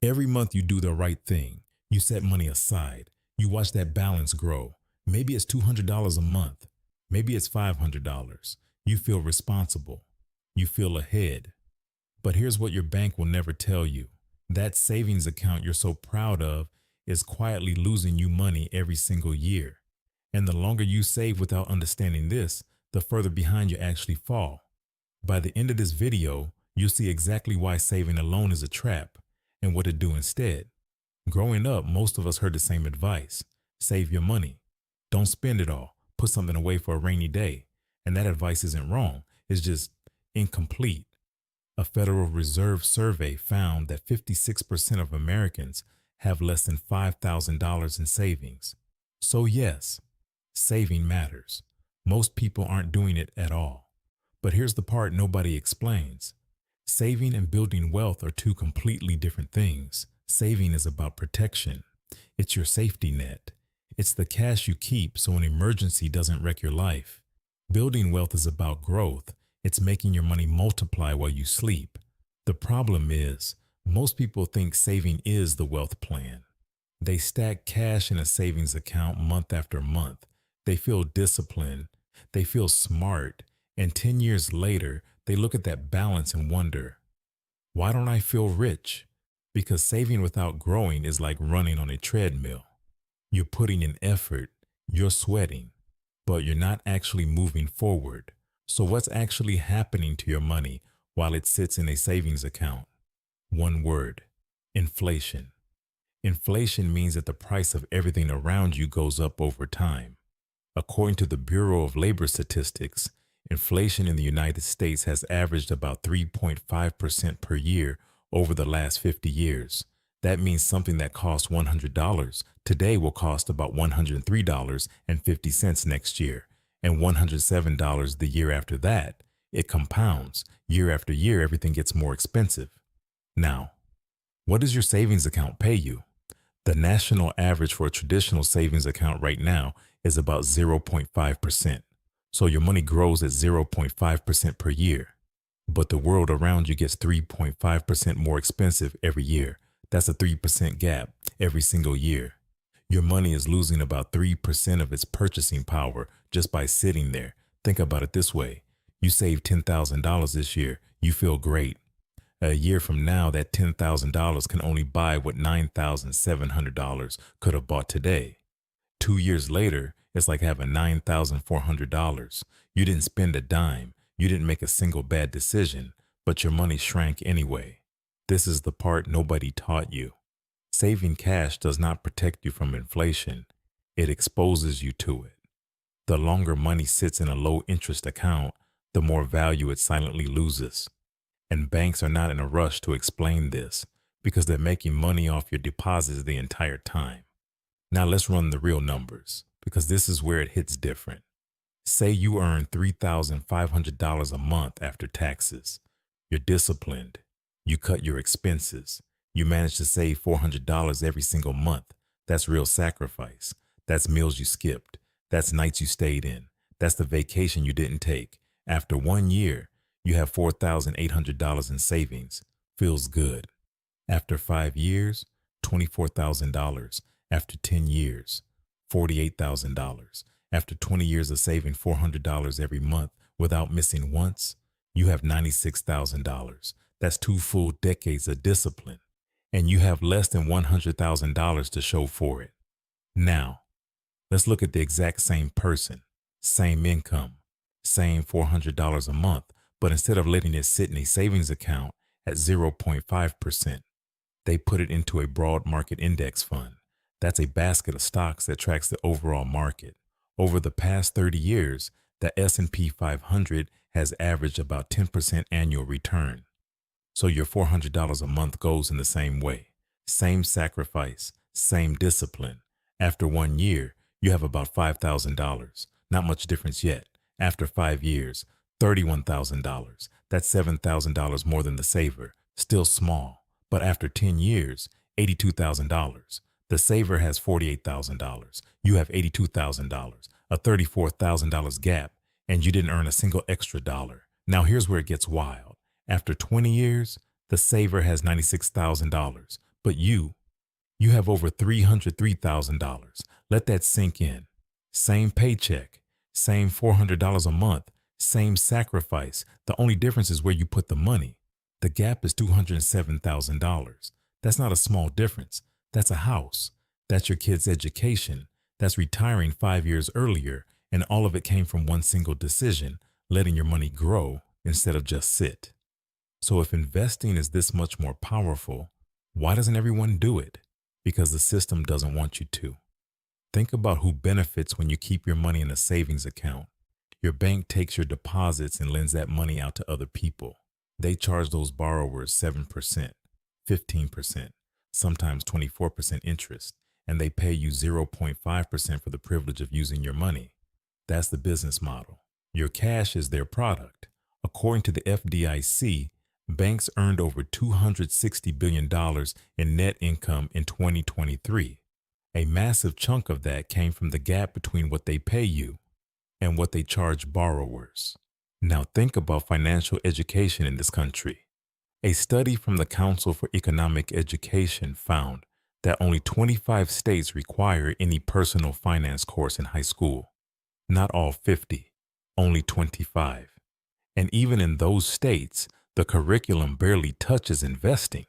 Every month you do the right thing. You set money aside. You watch that balance grow. Maybe it's $200 a month. Maybe it's $500. You feel responsible. You feel ahead. But here's what your bank will never tell you. That savings account you're so proud of is quietly losing you money every single year. And the longer you save without understanding this, the further behind you actually fall. By the end of this video, you'll see exactly why saving alone is a trap and what to do instead. Growing up, most of us heard the same advice. Save your money. Don't spend it all. Put something away for a rainy day. And that advice isn't wrong. It's just incomplete. A Federal Reserve survey found that 56% of Americans have less than $5,000 in savings. So yes, saving matters. Most people aren't doing it at all. But here's the part nobody explains. Saving and building wealth are two completely different things. Saving is about protection. It's your safety net. It's the cash you keep so an emergency doesn't wreck your life. Building wealth is about growth. It's making your money multiply while you sleep. The problem is, most people think saving is the wealth plan. They stack cash in a savings account month after month. They feel disciplined. They feel smart. And 10 years later, they look at that balance and wonder, why don't I feel rich? Because saving without growing is like running on a treadmill. You're putting in effort, you're sweating, but you're not actually moving forward. So what's actually happening to your money while it sits in a savings account? One word: inflation. Inflation means that the price of everything around you goes up over time. According to the Bureau of Labor Statistics, inflation in the United States has averaged about 3.5% per year over the last 50 years. That means something that cost $100 today will cost about $103.50 next year, and $107 the year after that. It compounds. Year after year, everything gets more expensive. Now, what does your savings account pay you? The national average for a traditional savings account right now is about 0.5%. So your money grows at 0.5% per year. But the world around you gets 3.5% more expensive every year. That's a 3% gap every single year. Your money is losing about 3% of its purchasing power just by sitting there. Think about it this way. You saved $10,000 this year. You feel great. A year from now, that $10,000 can only buy what $9,700 could have bought today. 2 years later, it's like having $9,400. You didn't spend a dime. You didn't make a single bad decision, but your money shrank anyway. This is the part nobody taught you. Saving cash does not protect you from inflation. It exposes you to it. The longer money sits in a low-interest account, the more value it silently loses. And banks are not in a rush to explain this because they're making money off your deposits the entire time. Now let's run the real numbers, because this is where it hits different. Say you earn $3,500 a month after taxes. You're disciplined. You cut your expenses. You manage to save $400 every single month. That's real sacrifice. That's meals you skipped. That's nights you stayed in. That's the vacation you didn't take. After 1 year, you have $4,800 in savings. Feels good. After 5 years, $24,000. After 10 years, $48,000. After 20 years of saving $400 every month without missing once, you have $96,000. That's 2 full decades of discipline. And you have less than $100,000 to show for it. Now, let's look at the exact same person, same income, same $400 a month, but instead of letting it sit in a savings account at 0.5%, they put it into a broad market index fund. That's a basket of stocks that tracks the overall market. Over the past 30 years, the S&P 500 has averaged about 10% annual return. So your $400 a month goes in the same way. Same sacrifice, same discipline. After 1 year, you have about $5,000. Not much difference yet. After 5 years, $31,000. That's $7,000 more than the saver. Still small. But after 10 years, $82,000. The saver has $48,000. You have $82,000, a $34,000 gap, and you didn't earn a single extra dollar. Now here's where it gets wild. After 20 years, the saver has $96,000, But you have over $303,000. Let that sink in. Same paycheck, same $400 a month, same sacrifice. The only difference is where you put the money. The gap is $207,000. That's not a small difference. That's a house. That's your kid's education. That's retiring 5 years earlier, and all of it came from one single decision, letting your money grow instead of just sit. So if investing is this much more powerful, why doesn't everyone do it? Because the system doesn't want you to. Think about who benefits when you keep your money in a savings account. Your bank takes your deposits and lends that money out to other people. They charge those borrowers 7%, 15%, sometimes 24% interest, and they pay you 0.5% for the privilege of using your money. That's the business model. Your cash is their product. According to the FDIC, banks earned over $260 billion in net income in 2023. A massive chunk of that came from the gap between what they pay you and what they charge borrowers. Now think about financial education in this country. A study from the Council for Economic Education found that only 25 states require any personal finance course in high school. Not all 50, only 25. And even in those states, the curriculum barely touches investing.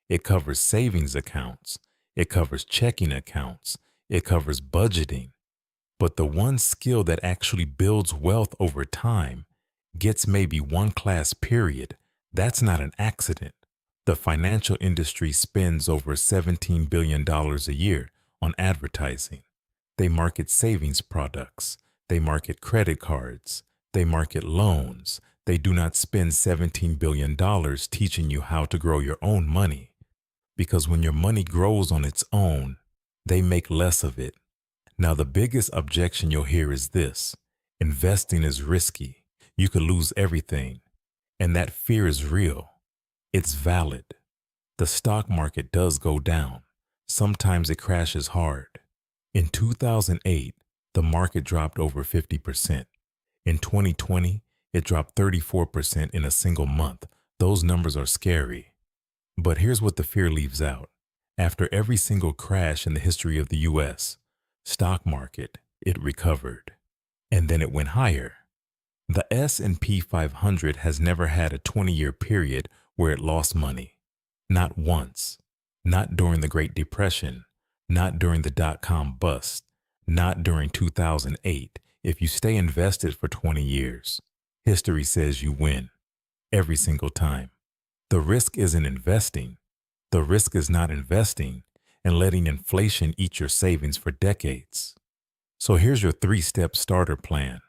It covers savings accounts. It covers checking accounts. It covers budgeting. But the one skill that actually builds wealth over time gets maybe one class period. That's not an accident. The financial industry spends over $17 billion a year on advertising. They market savings products. They market credit cards. They market loans. They do not spend $17 billion teaching you how to grow your own money. Because when your money grows on its own, they make less of it. Now, the biggest objection you'll hear is this: investing is risky. You could lose everything. And that fear is real. It's valid. The stock market does go down. Sometimes it crashes hard. In 2008, the market dropped over 50%. In 2020, it dropped 34% in a single month. Those numbers are scary. But here's what the fear leaves out. After every single crash in the history of the U.S. stock market, it recovered. And then it went higher. The S&P 500 has never had a 20-year period where it lost money. Not once. Not during the Great Depression. Not during the dot-com bust. Not during 2008. If you stay invested for 20 years, history says you win. Every single time. The risk isn't investing. The risk is not investing and letting inflation eat your savings for decades. So here's your 3-step starter plan.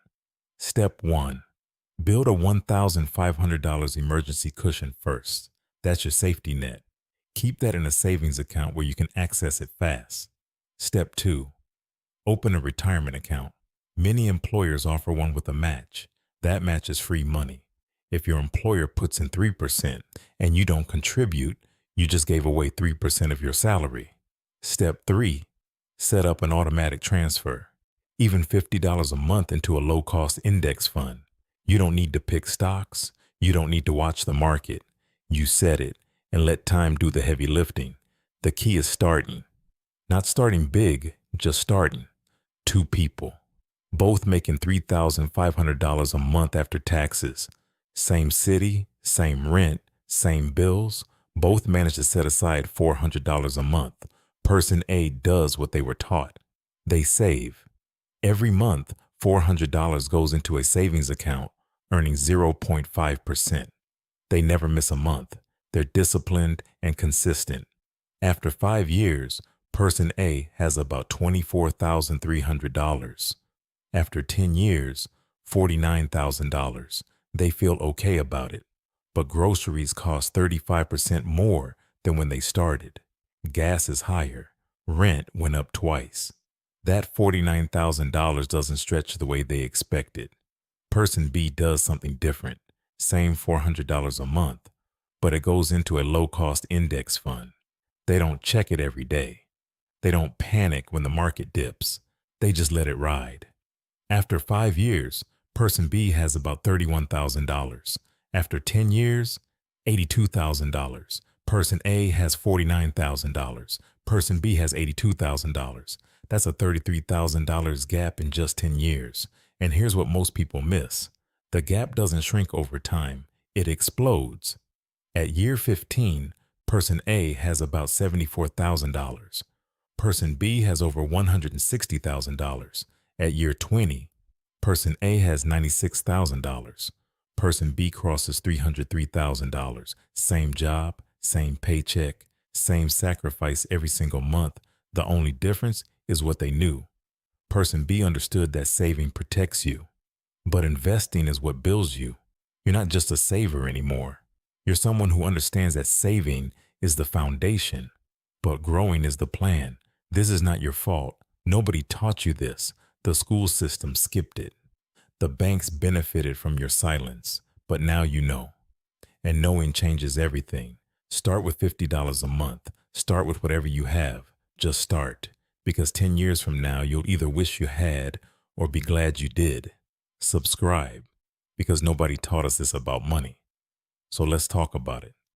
Step 1. Build a $1,500 emergency cushion first. That's your safety net. Keep that in a savings account where you can access it fast. Step 2. Open a retirement account. Many employers offer one with a match. That match is free money. If your employer puts in 3% and you don't contribute, you just gave away 3% of your salary. Step 3. Set up an automatic transfer. Even $50 a month into a low-cost index fund. You don't need to pick stocks. You don't need to watch the market. You set it and let time do the heavy lifting. The key is starting. Not starting big, just starting. 2 people. Both making $3,500 a month after taxes. Same city, same rent, same bills. Both manage to set aside $400 a month. Person A does what they were taught. They save. Every month, $400 goes into a savings account, earning 0.5%. They never miss a month. They're disciplined and consistent. After 5 years, person A has about $24,300. After 10 years, $49,000. They feel okay about it. But groceries cost 35% more than when they started. Gas is higher. Rent went up twice. That $49,000 doesn't stretch the way they expected. Person B does something different. Same $400 a month, but it goes into a low-cost index fund. They don't check it every day. They don't panic when the market dips. They just let it ride. After 5 years, person B has about $31,000. After 10 years, $82,000. Person A has $49,000. Person B has $82,000. That's a $33,000 gap in just 10 years. And here's what most people miss. The gap doesn't shrink over time. It explodes. At year 15, person A has about $74,000. Person B has over $160,000. At year 20, person A has $96,000. Person B crosses $303,000. Same job, same paycheck, same sacrifice every single month. The only difference is what they knew. Person B understood that saving protects you, but investing is what builds you. You're not just a saver anymore. You're someone who understands that saving is the foundation, but growing is the plan. This is not your fault. Nobody taught you this. The school system skipped it. The banks benefited from your silence, but now you know. And knowing changes everything. Start with $50 a month. Start with whatever you have. Just start. Because 10 years from now, you'll either wish you had or be glad you did. Subscribe. Because nobody taught us this about money. So let's talk about it.